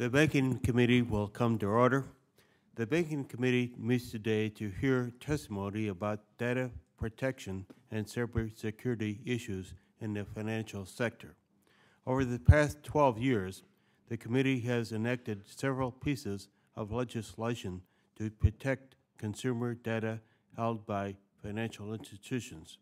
The Banking Committee will come to order. The Banking Committee meets today to hear testimony about data protection and cybersecurity issues in the financial sector. Over the past 12 years, the committee has enacted several pieces of legislation to protect consumer data held by financial institutions.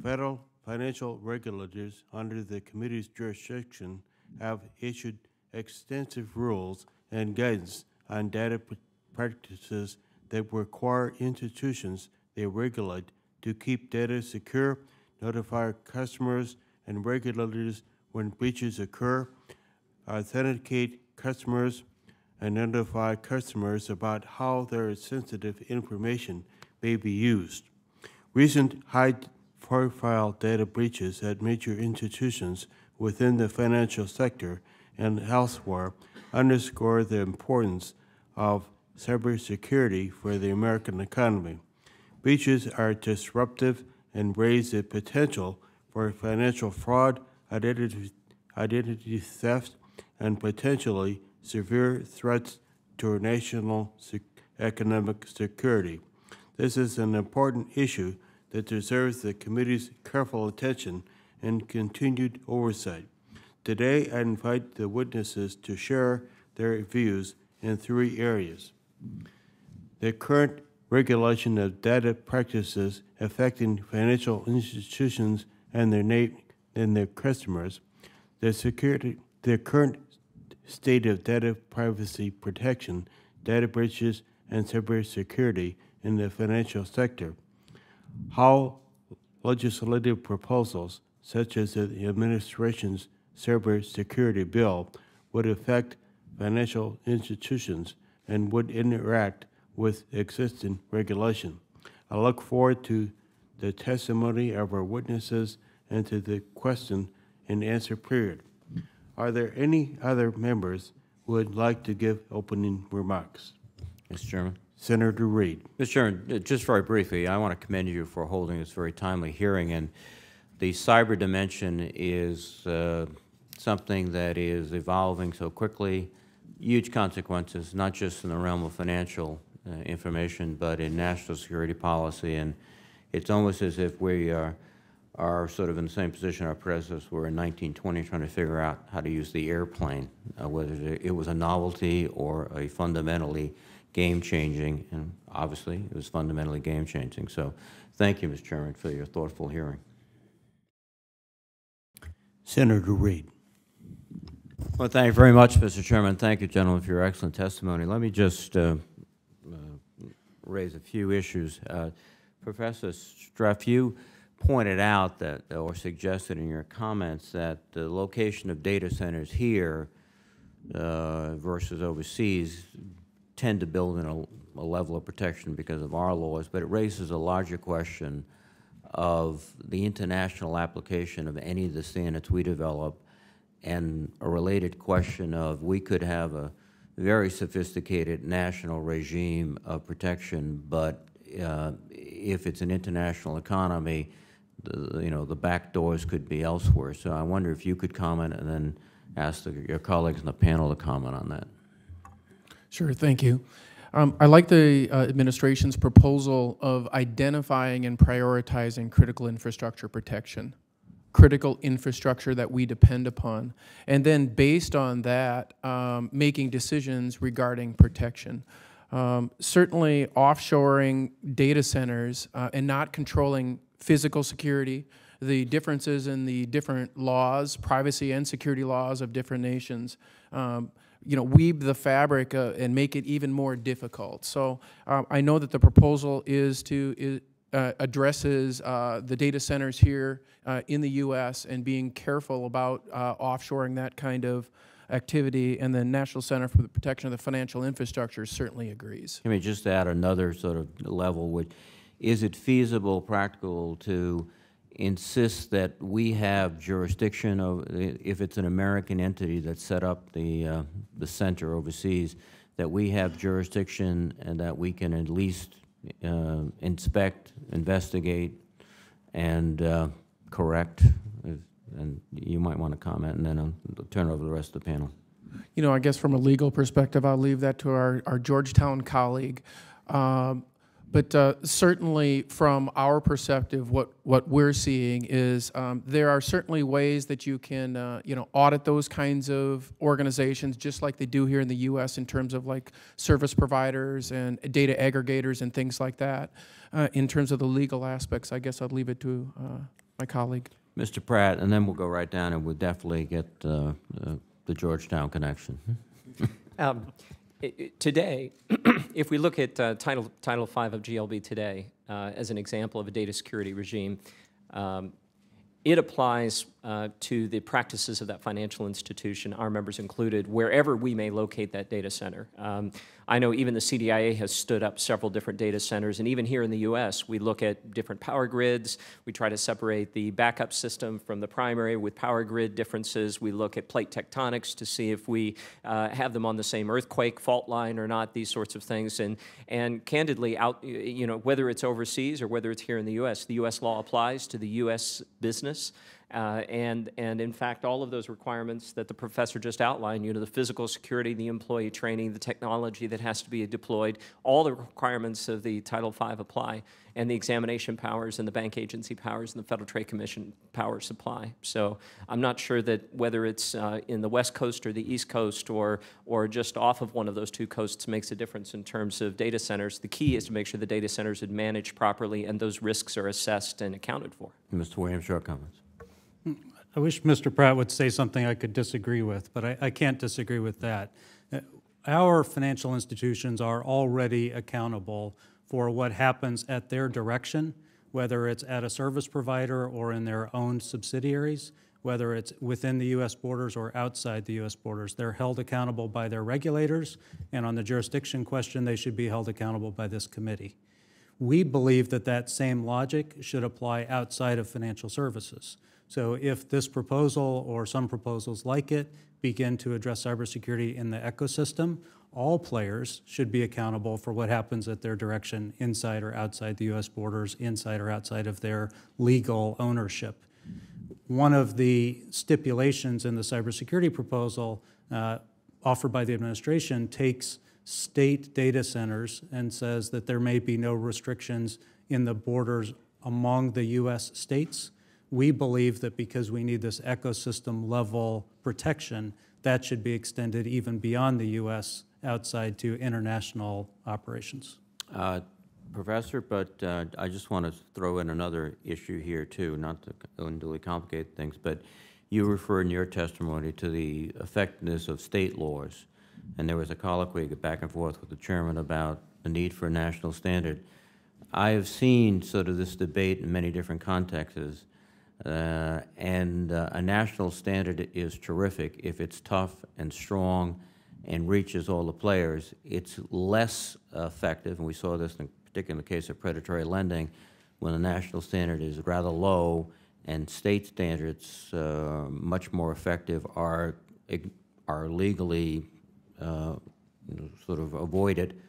Federal financial regulators under the committee's jurisdiction have issued extensive rules and guidance on data practices that require institutions they regulate to keep data secure, notify customers and regulators when breaches occur, authenticate customers, and notify customers about how their sensitive information may be used. Recent high-profile data breaches at major institutions within the financial sector and elsewhere underscore the importance of cybersecurity for the American economy. Breaches are disruptive and raise the potential for financial fraud, identity theft, and potentially severe threats to our national economic security. This is an important issue that deserves the committee's careful attention and continued oversight. Today, I invite the witnesses to share their views in three areas: the current regulation of data practices affecting financial institutions and their customers, the current state of data privacy protection, data breaches, and cybersecurity in the financial sector, how legislative proposals such as the administration's cybersecurity bill would affect financial institutions and would interact with existing regulation. I look forward to the testimony of our witnesses and to the question and answer period. Are there any other members who would like to give opening remarks? Mr. Chairman. Senator Reid. Mr. Chairman, just very briefly, I want to commend you for holding this very timely hearing. And the cyber dimension is something that is evolving so quickly, huge consequences, not just in the realm of financial information, but in national security policy. And it's almost as if we are sort of in the same position our predecessors were in 1920, trying to figure out how to use the airplane, whether it was a novelty or a fundamentally game-changing, and obviously it was fundamentally game-changing. So thank you, Mr. Chairman, for your thoughtful hearing. Senator Reid. Well, thank you very much, Mr. Chairman. Thank you, gentlemen, for your excellent testimony. Let me just raise a few issues. Professor Streff, you pointed out that, or suggested in your comments, that the location of data centers here versus overseas tend to build in a level of protection because of our laws, but it raises a larger question of the international application of any of the standards we develop, and a related question of we could have a very sophisticated national regime of protection, but if it's an international economy, the back doors could be elsewhere. So I wonder if you could comment and then ask your colleagues in the panel to comment on that. Sure, thank you. I like the administration's proposal of identifying and prioritizing critical infrastructure protection, critical infrastructure that we depend upon, and then based on that, making decisions regarding protection. Certainly offshoring data centers and not controlling physical security, the differences in the different laws, privacy and security laws of different nations, weave the fabric and make it even more difficult. So I know that the proposal addresses the data centers here in the U.S. and being careful about offshoring that kind of activity, and the National Center for the Protection of the Financial Infrastructure certainly agrees. Let me just add another sort of level. Is it feasible, practical to insist that we have jurisdiction of, if it's an American entity that set up the center overseas, that we have jurisdiction and that we can at least inspect, investigate, and correct? And you might want to comment, and then I'll turn it over to the rest of the panel. You know, I guess from a legal perspective, I'll leave that to our Georgetown colleague. But certainly from our perspective, what we're seeing is there are certainly ways that you can, you know, audit those kinds of organizations just like they do here in the U.S. in terms of like service providers and data aggregators and things like that. In terms of the legal aspects, I guess I'll leave it to my colleague. Mr. Pratt, and then we'll go right down and we'll definitely get the Georgetown connection. Today, if we look at Title V of GLB today as an example of a data security regime, it applies to the practices of that financial institution, our members included, wherever we may locate that data center. I know even the CDIA has stood up several different data centers, and even here in the U.S., we look at different power grids. We try to separate the backup system from the primary with power grid differences. We look at plate tectonics to see if we have them on the same earthquake fault line or not, these sorts of things. And candidly, you know, whether it's overseas or whether it's here in the U.S. law applies to the U.S. business. And in fact, all of those requirements that the professor just outlined, you know, the physical security, the employee training, the technology that has to be deployed, all the requirements of the Title V apply, and the examination powers and the bank agency powers and the Federal Trade Commission powers apply. So I'm not sure that whether it's in the West Coast or the East Coast or just off of one of those two coasts makes a difference in terms of data centers. The key is to make sure the data centers are managed properly and those risks are assessed and accounted for. Mr. Williams, your comments. I wish Mr. Pratt would say something I could disagree with, but I can't disagree with that. Our financial institutions are already accountable for what happens at their direction, whether it's at a service provider or in their own subsidiaries, whether it's within the U.S. borders or outside the U.S. borders. They're held accountable by their regulators, and on the jurisdiction question, they should be held accountable by this committee. We believe that that same logic should apply outside of financial services. So if this proposal or some proposals like it begin to address cybersecurity in the ecosystem, all players should be accountable for what happens at their direction inside or outside the U.S. borders, inside or outside of their legal ownership. One of the stipulations in the cybersecurity proposal offered by the administration takes state data centers and says that there may be no restrictions in the borders among the U.S. states. We believe that because we need this ecosystem level protection, that should be extended even beyond the U.S. outside to international operations. Professor, but I just want to throw in another issue here too, not to unduly complicate things, but you refer in your testimony to the effectiveness of state laws, and there was a colloquy back and forth with the chairman about the need for a national standard. I have seen sort of this debate in many different contexts. And a national standard is terrific if it's tough and strong and reaches all the players. It's less effective, and we saw this in particular in the case of predatory lending, when the national standard is rather low and state standards, much more effective, are legally sort of avoided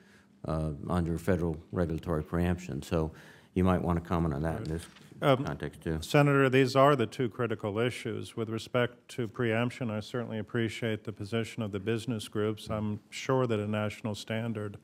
under federal regulatory preemption. So you might want to comment on that in this context too. Senator, these are the two critical issues. With respect to preemption, I certainly appreciate the position of the business groups. I'm sure that a national standard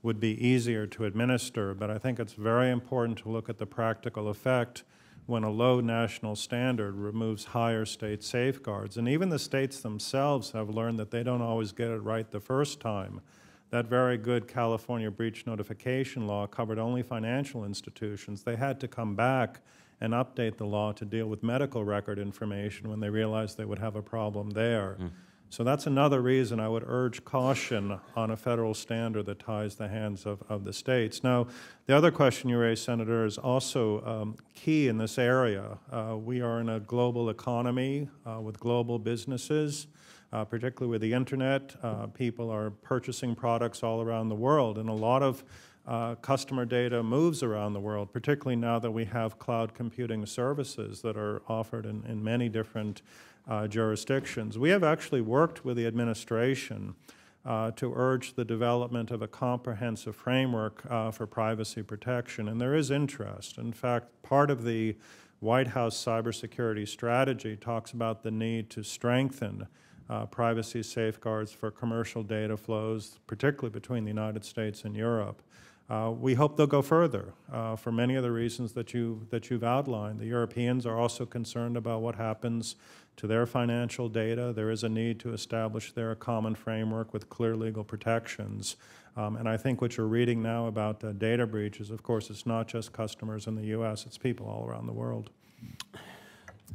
would be easier to administer, but I think it's very important to look at the practical effect when a low national standard removes higher state safeguards. And even the states themselves have learned that they don't always get it right the first time. That very good California breach notification law covered only financial institutions. They had to come back and update the law to deal with medical record information when they realized they would have a problem there. So that's another reason I would urge caution on a federal standard that ties the hands of the states. Now, the other question you raised, Senator, is also key in this area. We are in a global economy with global businesses. Particularly with the internet, people are purchasing products all around the world, and a lot of customer data moves around the world, particularly now that we have cloud computing services that are offered in many different jurisdictions. We have actually worked with the administration to urge the development of a comprehensive framework for privacy protection, and there is interest. In fact, part of the White House cybersecurity strategy talks about the need to strengthen privacy safeguards for commercial data flows, particularly between the United States and Europe. We hope they'll go further for many of the reasons that you've outlined. The Europeans are also concerned about what happens to their financial data. There is a need to establish there a common framework with clear legal protections. And I think what you're reading now about data breaches, of course, it's not just customers in the U.S., it's people all around the world.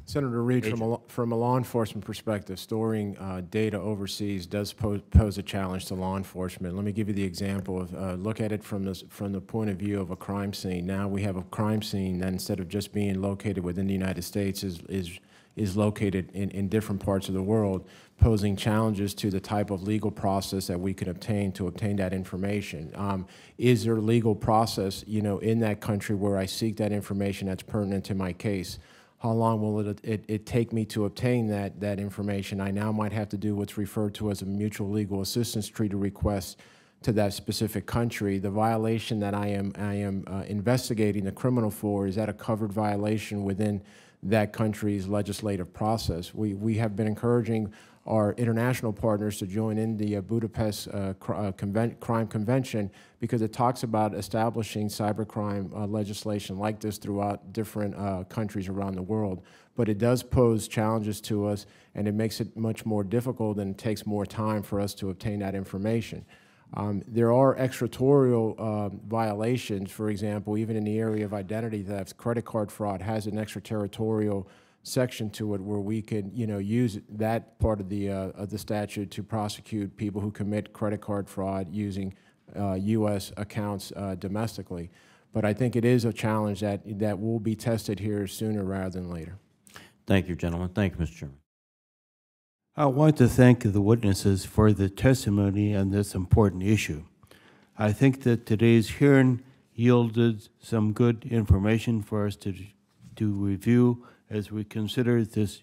Senator Reid, from a law enforcement perspective, storing data overseas does pose a challenge to law enforcement. Let me give you the example of look at it from the point of view of a crime scene. Now we have a crime scene that instead of just being located within the United States is located in different parts of the world, posing challenges to the type of legal process that we can obtain to obtain that information. Is there a legal process, in that country where I seek that information that's pertinent to my case? How long will it take me to obtain that information? I now might have to do what's referred to as a mutual legal assistance treaty request to that specific country. The violation that I am investigating the criminal for, is that a covered violation within that country's legislative process? We have been encouraging our international partners to join in the Budapest Crime Convention, because it talks about establishing cybercrime legislation like this throughout different countries around the world. But it does pose challenges to us, and it makes it much more difficult, and it takes more time for us to obtain that information. There are extraterritorial violations. For example, even in the area of identity theft, credit card fraud has an extraterritorial section to it where we could, use that part of the statute to prosecute people who commit credit card fraud using U.S. accounts domestically. But I think it is a challenge that will be tested here sooner rather than later. Thank you, gentlemen. Thank you, Mr. Chairman. I want to thank the witnesses for the testimony on this important issue. I think that today's hearing yielded some good information for us to review as we consider this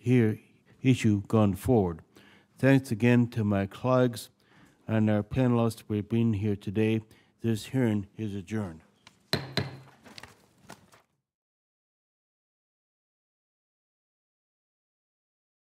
issue going forward. Thanks again to my colleagues and our panelists for being here today. This hearing is adjourned.